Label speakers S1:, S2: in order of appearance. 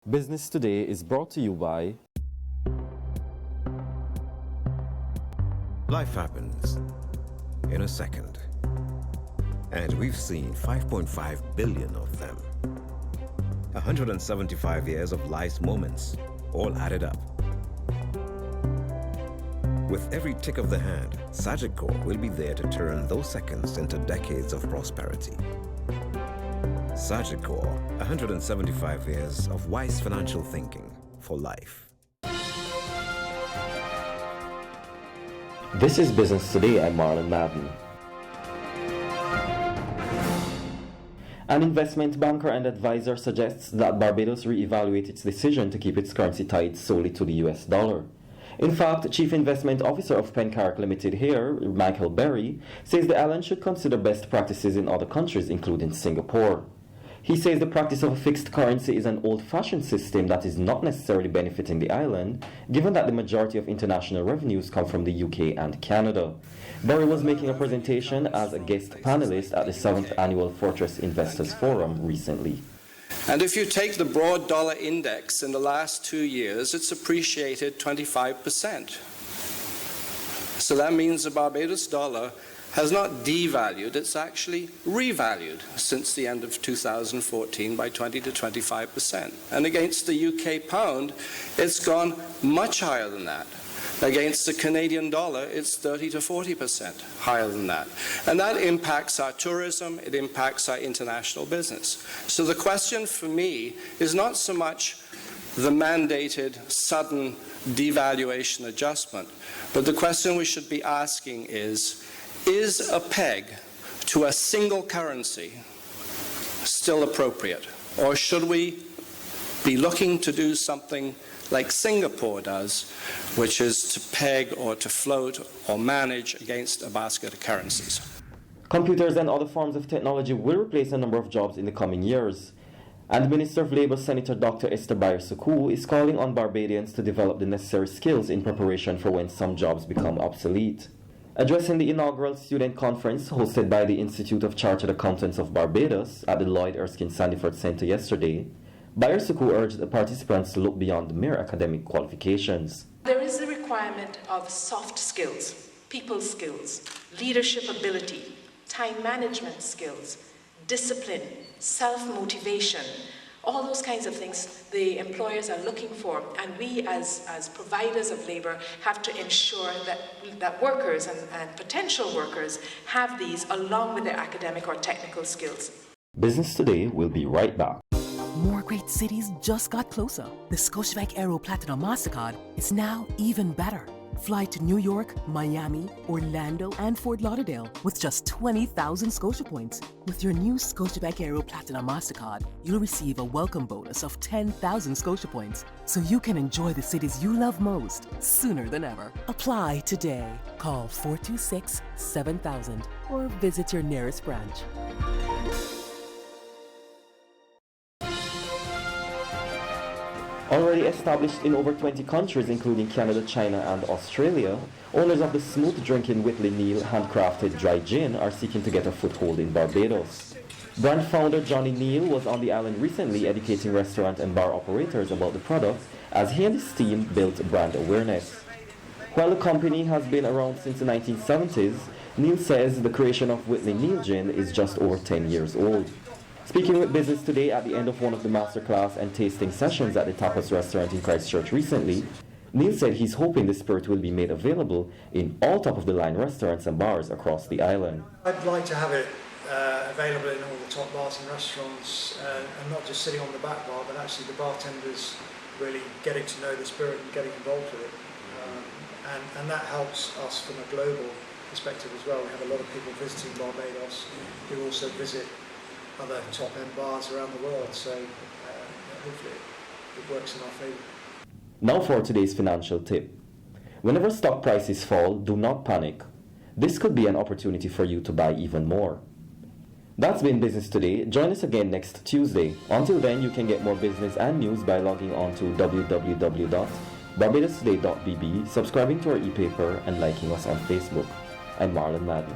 S1: Business Today is brought to you by
S2: Life happens in a second, and we've seen 5.5 billion of them. 175 years of life's moments, all added up. With every tick of the hand, Sagicor will be there to turn those seconds into decades of prosperity. Sagicor, 175 years of wise financial thinking for life.
S1: This is Business Today. I'm Marlon Madden. An investment banker and advisor suggests that Barbados reevaluate its decision to keep its currency tied solely to the US dollar. In fact, Chief Investment Officer of Pencarrick Limited here, Michael Burry, says the island should consider best practices in other countries, including Singapore. He says the practice of a fixed currency is an old-fashioned system that is not necessarily benefiting the island, given that the majority of international revenues come from the UK and Canada. Burry was making a presentation as a guest panelist at the 7th Annual Fortress Investors Forum recently.
S3: And if you take the broad dollar index in the last 2 years, it's appreciated 25%. So that means the Barbados dollar has not devalued, it's actually revalued since the end of 2014 by 20 to 25%. And against the UK pound, it's gone much higher than that. Against the Canadian dollar, it's 30 to 40% higher than that. And that impacts our tourism, it impacts our international business. So the question for me is not so much the mandated sudden devaluation adjustment, but the question we should be asking is a peg to a single currency still appropriate? Or should we be looking to do something like Singapore does, which is to peg or to float or manage against a basket of currencies?
S1: Computers and other forms of technology will replace a number of jobs in the coming years. And Minister of Labour Senator Dr. Esther Bayer-Sukkoo is calling on Barbadians to develop the necessary skills in preparation for when some jobs become obsolete. Addressing the inaugural student conference hosted by the Institute of Chartered Accountants of Barbados at the Lloyd Erskine Sandyford Centre yesterday, Bayer-Sukkoo urged the participants to look beyond mere academic qualifications.
S4: There is a requirement of soft skills, people skills, leadership ability, time management skills, discipline, self-motivation, all those kinds of things the employers are looking for, and we as providers of labour have to ensure that workers and potential workers have these along with their academic or technical skills.
S1: Business Today will be right back.
S5: More great cities just got closer. The Scotiabank Aero Platinum MasterCard is now even better. Fly to New York, Miami, Orlando, and Fort Lauderdale with just 20,000 Scotia points. With your new Scotiabank Aero Platinum MasterCard, you'll receive a welcome bonus of 10,000 Scotia points, so you can enjoy the cities you love most sooner than ever. Apply today. Call 426-7000 or visit your nearest branch.
S1: Already established in over 20 countries including Canada, China and Australia, owners of the smooth-drinking Whitley Neal handcrafted dry gin are seeking to get a foothold in Barbados. Brand founder Johnny Neal was on the island recently educating restaurant and bar operators about the product as he and his team built brand awareness. While the company has been around since the 1970s, Neal says the creation of Whitley Neal gin is just over 10 years old. Speaking with Business Today at the end of one of the masterclass and tasting sessions at the Tapas restaurant in Christchurch recently, Neal said he's hoping the spirit will be made available in all top-of-the-line restaurants and bars across the island.
S6: I'd like to have it available in all the top bars and restaurants, and not just sitting on the back bar, but actually the bartenders really getting to know the spirit and getting involved with it. And that helps us from a global perspective as well. We have a lot of people visiting Barbados who also visit other top-end bars around the world, so hopefully it works in our favour.
S1: Now for today's financial tip. Whenever stock prices fall, do not panic. This could be an opportunity for you to buy even more. That's been Business Today. Join us again next Tuesday. Until then, you can get more business and news by logging on to www.barbadostoday.bb, subscribing to our e-paper and liking us on Facebook. I'm Marlon Madden.